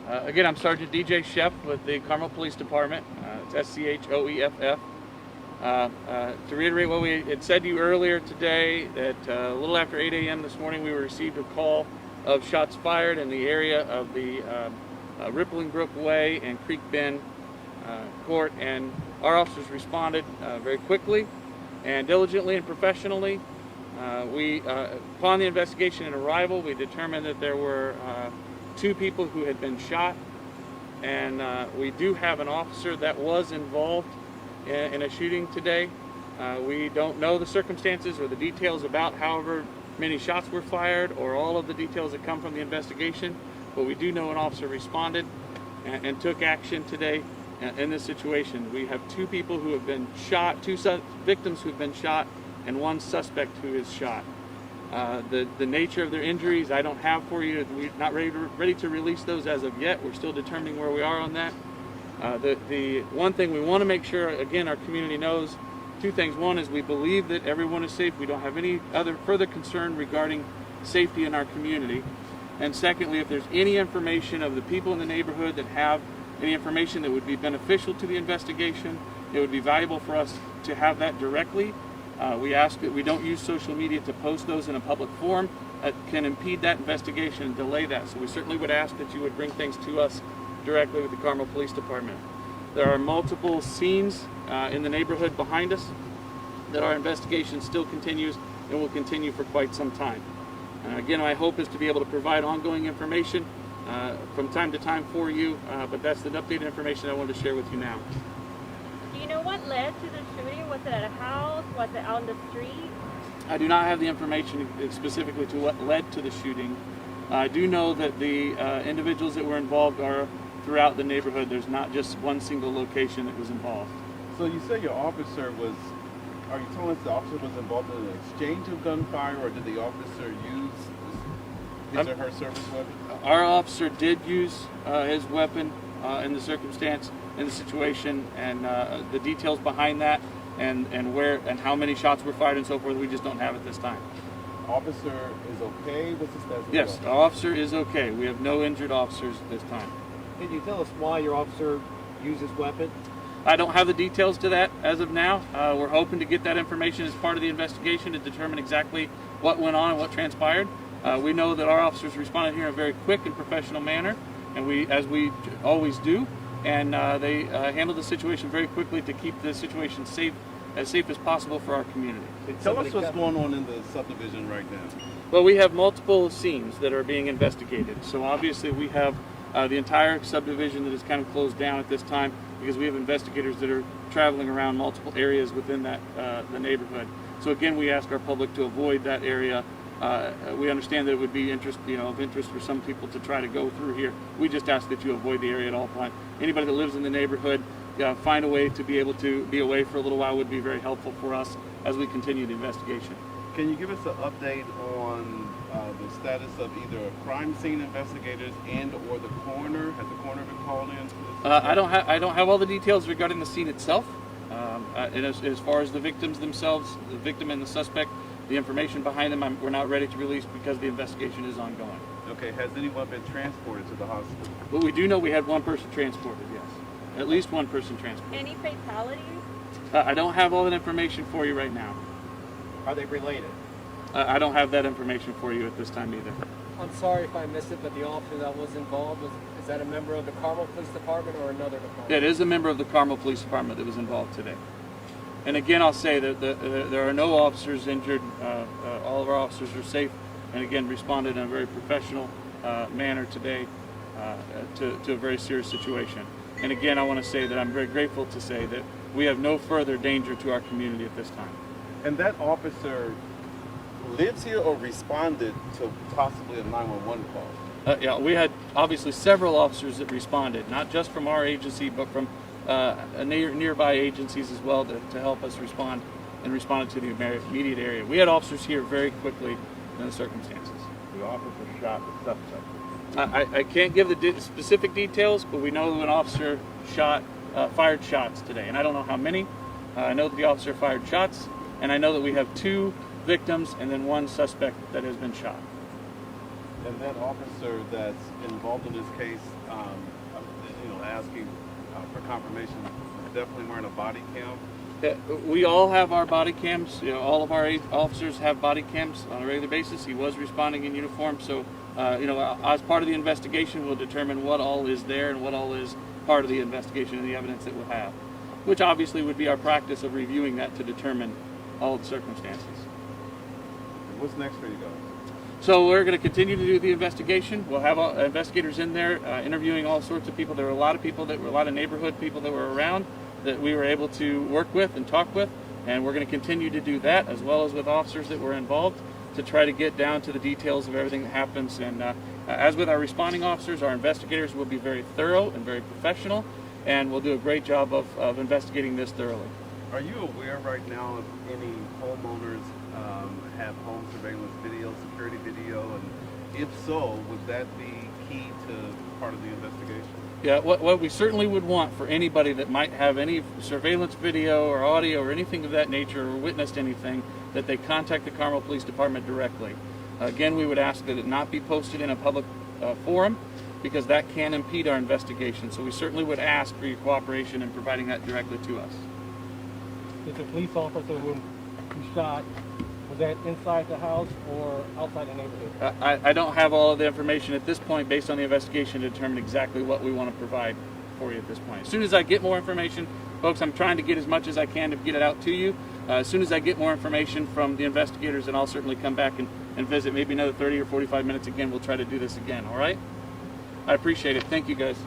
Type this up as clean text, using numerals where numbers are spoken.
Again, I'm Sergeant DJ Sheff with the Carmel Police Department. It's SCHOEFF. To reiterate what we had said to you earlier today, that a little after 8 a.m. this morning we received a call of shots fired in the area of the Rippling Brook Way and Creek Bend Court, and our officers responded very quickly and diligently and professionally. Upon the investigation and arrival, we determined that there were 2 people who had been shot, and we do have an officer that was involved in a shooting today. We don't know the circumstances or the details about however many shots were fired or all of the details that come from the investigation, but we do know an officer responded and took action today in this situation. We have 2 people who have been shot, 2 victims who have been shot, and 1 suspect who is shot. The nature of their injuries I don't have for you. We're not ready to release those as of yet. We're still determining where we are on that. The one thing we want to make sure, again, our community knows 2 things. One is we believe that everyone is safe. We don't have any other further concern regarding safety in our community. And secondly, if there's any information of the people in the neighborhood that have any information that would be beneficial to the investigation, it would be valuable for us to have that directly. We ask that we don't use social media to post those in a public forum that can impede that investigation and delay that. So we certainly would ask that you would bring things to us directly with the Carmel Police Department. There are multiple scenes in the neighborhood behind us that our investigation still continues and will continue for quite some time. Again, my hope is to be able to provide ongoing information from time to time for you, but that's the updated information I wanted to share with you now. Do you know what led to the shooting? Was it at a house? Was it out in the street? I do not have the information specifically to what led to the shooting. I do know that the individuals that were involved are throughout the neighborhood. There's not just one single location that was involved. So you say your officer was, are you telling us the officer was involved in an exchange of gunfire, or did the officer use his or her service weapon? Our officer did use his weapon in the circumstance, in the situation, and the details behind that and where and how many shots were fired and so forth, we just don't have at this time. Officer is okay? What's the status? Yes, the officer is okay. We have no injured officers at this time. Can you tell us why your officer used his weapon? I don't have the details to that as of now. We're hoping to get that information as part of the investigation to determine exactly what went on and what transpired. We know that our officers responded here in a very quick and professional manner, and as we always do, and they handled the situation very quickly to keep the situation as safe as possible for our community. Tell us what's going on in the subdivision right now. Well, we have multiple scenes that are being investigated. So obviously we have the entire subdivision that is kind of closed down at this time because we have investigators that are traveling around multiple areas within that the neighborhood. So again, we ask our public to avoid that area. We understand that it would be of interest for some people to try to go through here. We just ask that you avoid the area at all times. Anybody that lives in the neighborhood, find a way to be able to be away for a little while would be very helpful for us as we continue the investigation. Can you give us an update on the status of either crime scene investigators and or the coroner? Has the coroner been called in? I don't have all the details regarding the scene itself. And as far as the victims themselves, the victim and the suspect, the information behind them, we're not ready to release because the investigation is ongoing. Okay, has anyone been transported to the hospital? But we do know we had 1 person transported, yes. At least 1 person transported. Any fatalities? I don't have all that information for you right now. Are they related? I don't have that information for you at this time either. I'm sorry if I missed it, but the officer that was involved, is that a member of the Carmel Police Department or another department? It is a member of the Carmel Police Department that was involved today. And again, I'll say that there are no officers injured. All of our officers are safe and again responded in a very professional manner today to a very serious situation. And again, I want to say that I'm very grateful to say that we have no further danger to our community at this time. And that officer lives here or responded to possibly a 911 call? Yeah, we had obviously several officers that responded, not just from our agency, but from nearby agencies as well to help us respond and responded to the immediate area. We had officers here very quickly in the circumstances. The officer shot the suspect. I can't give the specific details, but we know that an officer fired shots today, and I don't know how many. I know that the officer fired shots, and I know that we have 2 victims and then 1 suspect that has been shot. And that officer that's involved in this case asking for confirmation, was definitely wearing a body cam. We all have our body cams. All of our officers have body cams on a regular basis. He was responding in uniform, so as part of the investigation, we'll determine what all is there and what all is part of the investigation and the evidence that we'll have, which obviously would be our practice of reviewing that to determine all the circumstances. What's next for you guys? So we're going to continue to do the investigation. We'll have investigators in there interviewing all sorts of people. There were a lot of people a lot of neighborhood people that were around that we were able to work with and talk with, and we're going to continue to do that as well as with officers that were involved to try to get down to the details of everything that happens. And as with our responding officers, our investigators will be very thorough and very professional, and we'll do a great job of investigating this thoroughly. Are you aware right now if any homeowners have home surveillance video, security video, and if so, would that be key to part of the investigation? Yeah, what we certainly would want for anybody that might have any surveillance video or audio or anything of that nature or witnessed anything, that they contact the Carmel Police Department directly. Again, we would ask that it not be posted in a public forum, because that can impede our investigation. So we certainly would ask for your cooperation in providing that directly to us. Is the police officer who shot, was that inside the house or outside the neighborhood? I don't have all of the information at this point based on the investigation to determine exactly what we want to provide for you at this point. As soon as I get more information, folks, I'm trying to get as much as I can to get it out to you. As soon as I get more information from the investigators, then I'll certainly come back and visit maybe another 30 or 45 minutes again. We'll try to do this again, all right? I appreciate it. Thank you, guys.